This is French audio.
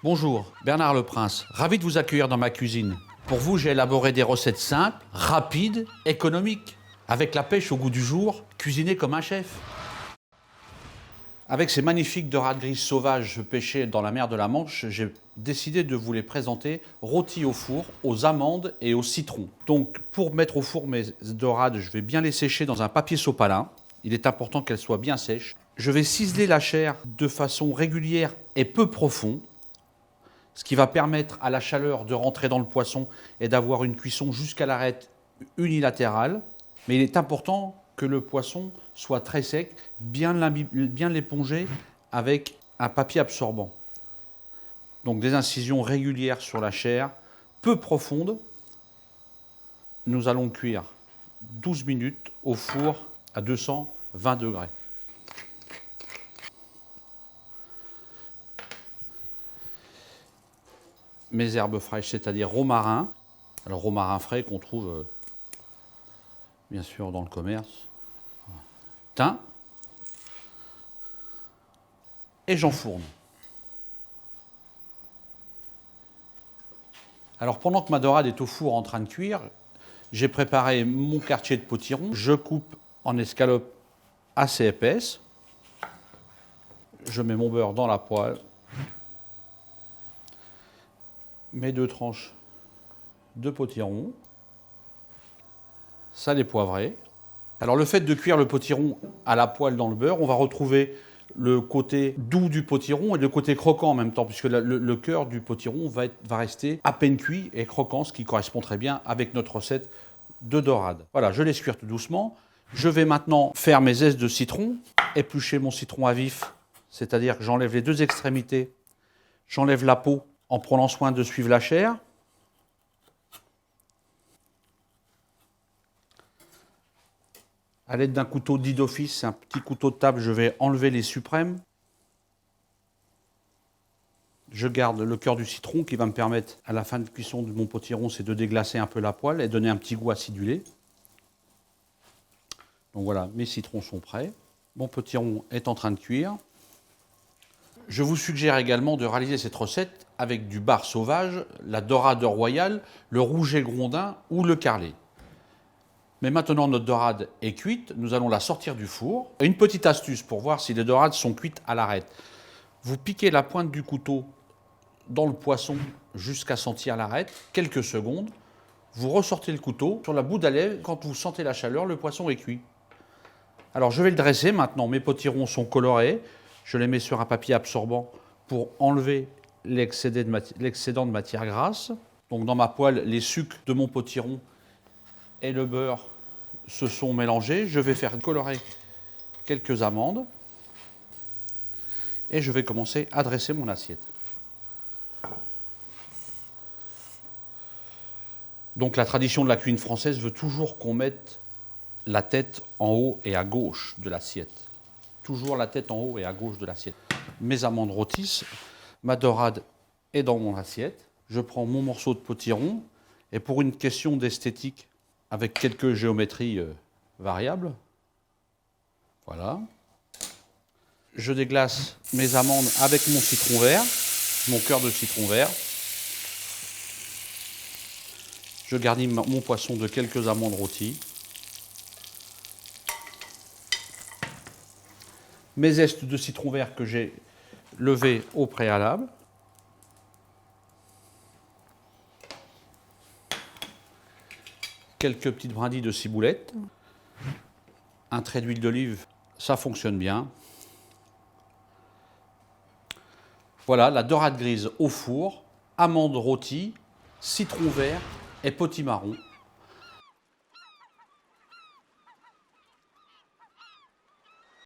Bonjour, Bernard Leprince, ravi de vous accueillir dans ma cuisine. Pour vous, j'ai élaboré des recettes simples, rapides, économiques, avec la pêche au goût du jour, cuisinée comme un chef. Avec ces magnifiques dorades grises sauvages pêchées dans la mer de la Manche, j'ai décidé de vous les présenter rôtis au four, aux amandes et au citron. Donc, pour mettre au four mes dorades, je vais bien les sécher dans un papier sopalin. Il est important qu'elles soient bien sèches. Je vais ciseler la chair de façon régulière et peu profonde, ce qui va permettre à la chaleur de rentrer dans le poisson et d'avoir une cuisson jusqu'à l'arête unilatérale. Mais il est important que le poisson soit très sec, bien l'éponger avec un papier absorbant. Donc des incisions régulières sur la chair, peu profondes. Nous allons cuire 12 minutes au four à 220 degrés. Mes herbes fraîches, c'est-à-dire romarin. Alors romarin frais qu'on trouve bien sûr dans le commerce. Thym. Et j'enfourne. Alors pendant que ma dorade est au four en train de cuire, j'ai préparé mon quartier de potiron. Je coupe en escalopes assez épaisses. Je mets mon beurre dans la poêle. Mes 2 tranches de potiron, salé poivré. Alors le fait de cuire le potiron à la poêle dans le beurre, on va retrouver le côté doux du potiron et le côté croquant en même temps, puisque le cœur du potiron va rester à peine cuit et croquant, ce qui correspond très bien avec notre recette de dorade. Voilà, je laisse cuire tout doucement. Je vais maintenant faire mes zestes de citron, éplucher mon citron à vif, c'est-à-dire que j'enlève les 2 extrémités, j'enlève la peau, en prenant soin de suivre la chair. À l'aide d'un couteau dit d'office, un petit couteau de table, je vais enlever les suprêmes. Je garde le cœur du citron qui va me permettre, à la fin de cuisson de mon potiron, c'est de déglacer un peu la poêle et donner un petit goût acidulé. Donc voilà, mes citrons sont prêts. Mon potiron est en train de cuire. Je vous suggère également de réaliser cette recette avec du bar sauvage, la dorade royale, le rouget grondin ou le carlet. Mais maintenant notre dorade est cuite, nous allons la sortir du four. Une petite astuce pour voir si les dorades sont cuites à l'arête. Vous piquez la pointe du couteau dans le poisson jusqu'à sentir l'arête, quelques secondes. Vous ressortez le couteau sur la bout à lèvres. Quand vous sentez la chaleur, le poisson est cuit. Alors je vais le dresser maintenant. Mes potirons sont colorés. Je les mets sur un papier absorbant pour enlever l'excédent de matière grasse. Donc dans ma poêle, les sucres de mon potiron et le beurre se sont mélangés. Je vais faire colorer quelques amandes et je vais commencer à dresser mon assiette. Donc la tradition de la cuisine française veut toujours qu'on mette la tête en haut et à gauche de l'assiette. Toujours la tête en haut et à gauche de l'assiette. Mes amandes rôtissent, ma dorade est dans mon assiette. Je prends mon morceau de potiron et pour une question d'esthétique, avec quelques géométries variables, voilà. Je déglace mes amandes avec mon citron vert, mon cœur de citron vert. Je garnis mon poisson de quelques amandes rôties. Mes zestes de citron vert que j'ai levés au préalable. Quelques petites brindilles de ciboulette. Un trait d'huile d'olive, ça fonctionne bien. Voilà, la dorade grise au four, amandes rôties, citron vert et potimarron.